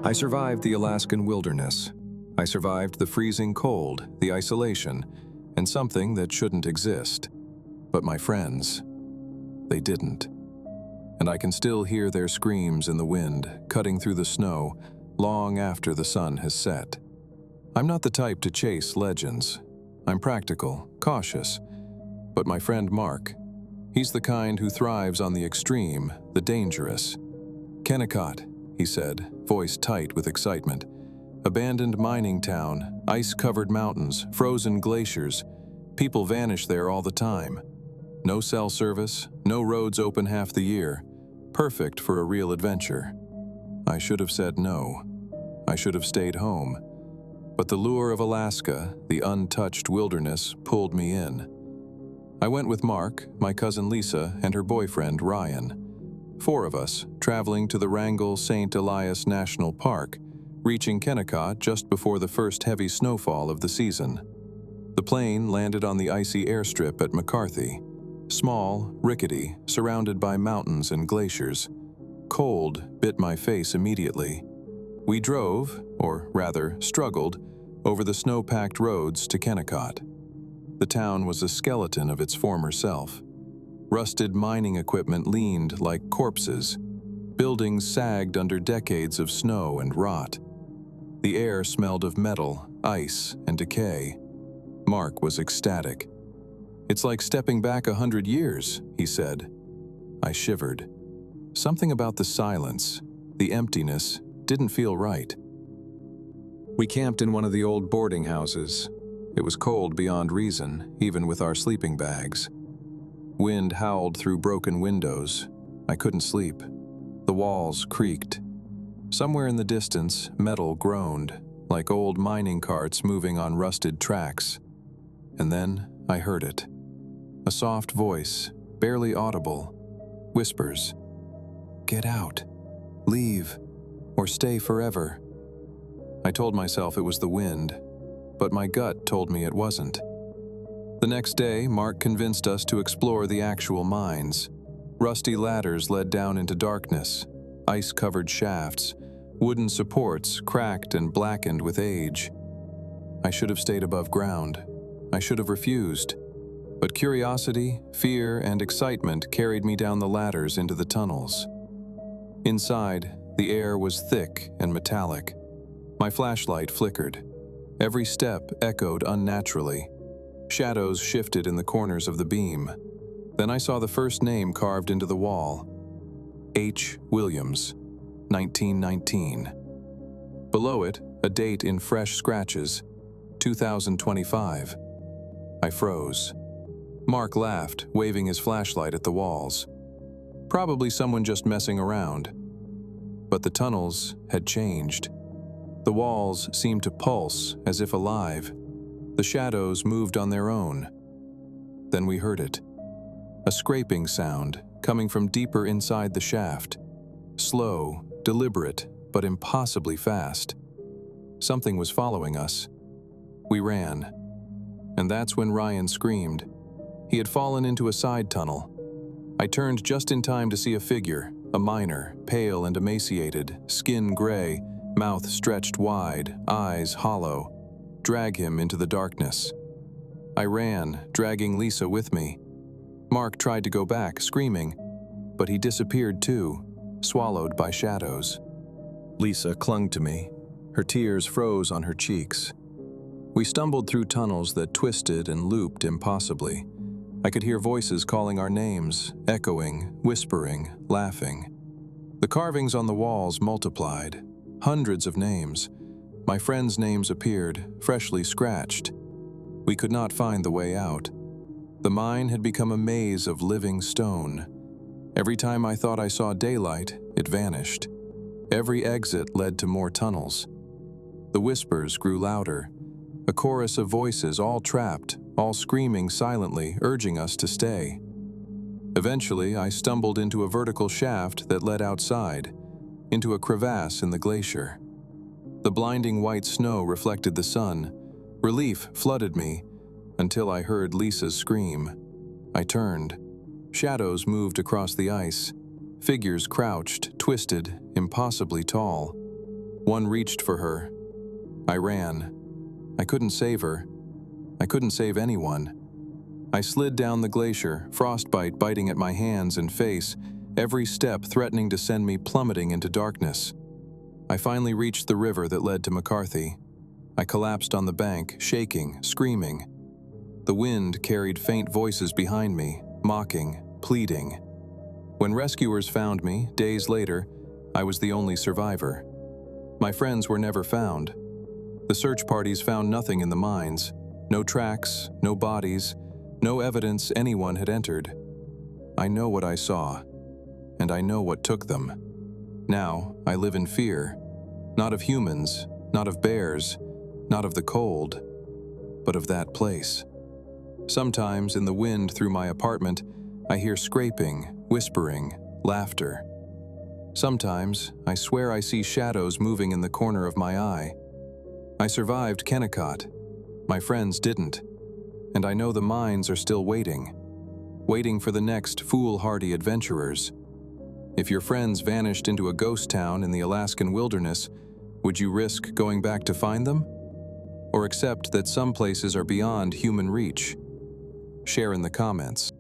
I survived the Alaskan wilderness. I survived the freezing cold, the isolation, and something that shouldn't exist. But my friends, they didn't. And I can still hear their screams in the wind, cutting through the snow, long after the sun has set. I'm not the type to chase legends. I'm practical, cautious. But my friend Mark, he's the kind who thrives on the extreme, the dangerous. Kennecott, he said, voice tight with excitement. Abandoned mining town, ice-covered mountains, frozen glaciers. People vanish there all the time. No cell service, no roads open half the year. Perfect for a real adventure. I should have said no. I should have stayed home. But the lure of Alaska, the untouched wilderness, pulled me in. I went with Mark, my cousin Lisa, and her boyfriend Ryan. 4 of us, traveling to the Wrangell-St. Elias National Park, reaching Kennecott just before the first heavy snowfall of the season. The plane landed on the icy airstrip at McCarthy. Small, rickety, surrounded by mountains and glaciers. Cold bit my face immediately. We drove, or rather struggled, over the snow-packed roads to Kennecott. The town was a skeleton of its former self. Rusted mining equipment leaned like corpses. Buildings sagged under decades of snow and rot. The air smelled of metal, ice, and decay. Mark was ecstatic. "It's like stepping back 100 years, he said. I shivered. Something about the silence, the emptiness, didn't feel right. We camped in one of the old boarding houses. It was cold beyond reason, even with our sleeping bags. Wind howled through broken windows. I couldn't sleep. The walls creaked. Somewhere in the distance, metal groaned, like old mining carts moving on rusted tracks. And then I heard it. A soft voice, barely audible, whispers, "Get out, leave, or stay forever." I told myself it was the wind, but my gut told me it wasn't. The next day, Mark convinced us to explore the actual mines. Rusty ladders led down into darkness, ice-covered shafts, wooden supports cracked and blackened with age. I should have stayed above ground. I should have refused. But curiosity, fear, and excitement carried me down the ladders into the tunnels. Inside, the air was thick and metallic. My flashlight flickered. Every step echoed unnaturally. Shadows shifted in the corners of the beam. Then I saw the first name carved into the wall. H. Williams, 1919. Below it, a date in fresh scratches, 2025. I froze. Mark laughed, waving his flashlight at the walls. Probably someone just messing around. But the tunnels had changed. The walls seemed to pulse as if alive. The shadows moved on their own. Then we heard it. A scraping sound coming from deeper inside the shaft. Slow, deliberate, but impossibly fast. Something was following us. We ran. And that's when Ryan screamed. He had fallen into a side tunnel. I turned just in time to see a figure, a miner, pale and emaciated, skin gray, mouth stretched wide, eyes hollow, drag him into the darkness. I ran, dragging Lisa with me. Mark tried to go back, screaming, but he disappeared too, swallowed by shadows. Lisa clung to me. Her tears froze on her cheeks. We stumbled through tunnels that twisted and looped impossibly. I could hear voices calling our names, echoing, whispering, laughing. The carvings on the walls multiplied. Hundreds of names. My friends' names appeared, freshly scratched. We could not find the way out. The mine had become a maze of living stone. Every time I thought I saw daylight, it vanished. Every exit led to more tunnels. The whispers grew louder. A chorus of voices, all trapped, all screaming silently, urging us to stay. Eventually, I stumbled into a vertical shaft that led outside, into a crevasse in the glacier. The blinding white snow reflected the sun. Relief flooded me, until I heard Lisa's scream. I turned. Shadows moved across the ice. Figures crouched, twisted, impossibly tall. One reached for her. I ran. I couldn't save her. I couldn't save anyone. I slid down the glacier, frostbite biting at my hands and face, every step threatening to send me plummeting into darkness. I finally reached the river that led to McCarthy. I collapsed on the bank, shaking, screaming. The wind carried faint voices behind me, mocking, pleading. When rescuers found me, days later, I was the only survivor. My friends were never found. The search parties found nothing in the mines. No tracks, no bodies, no evidence anyone had entered. I know what I saw, and I know what took them. Now, I live in fear, not of humans, not of bears, not of the cold, but of that place. Sometimes, in the wind through my apartment, I hear scraping, whispering, laughter. Sometimes, I swear I see shadows moving in the corner of my eye. I survived Kennecott. My friends didn't. And I know the mines are still waiting for the next foolhardy adventurers. If your friends vanished into a ghost town in the Alaskan wilderness, would you risk going back to find them? Or accept that some places are beyond human reach? Share in the comments.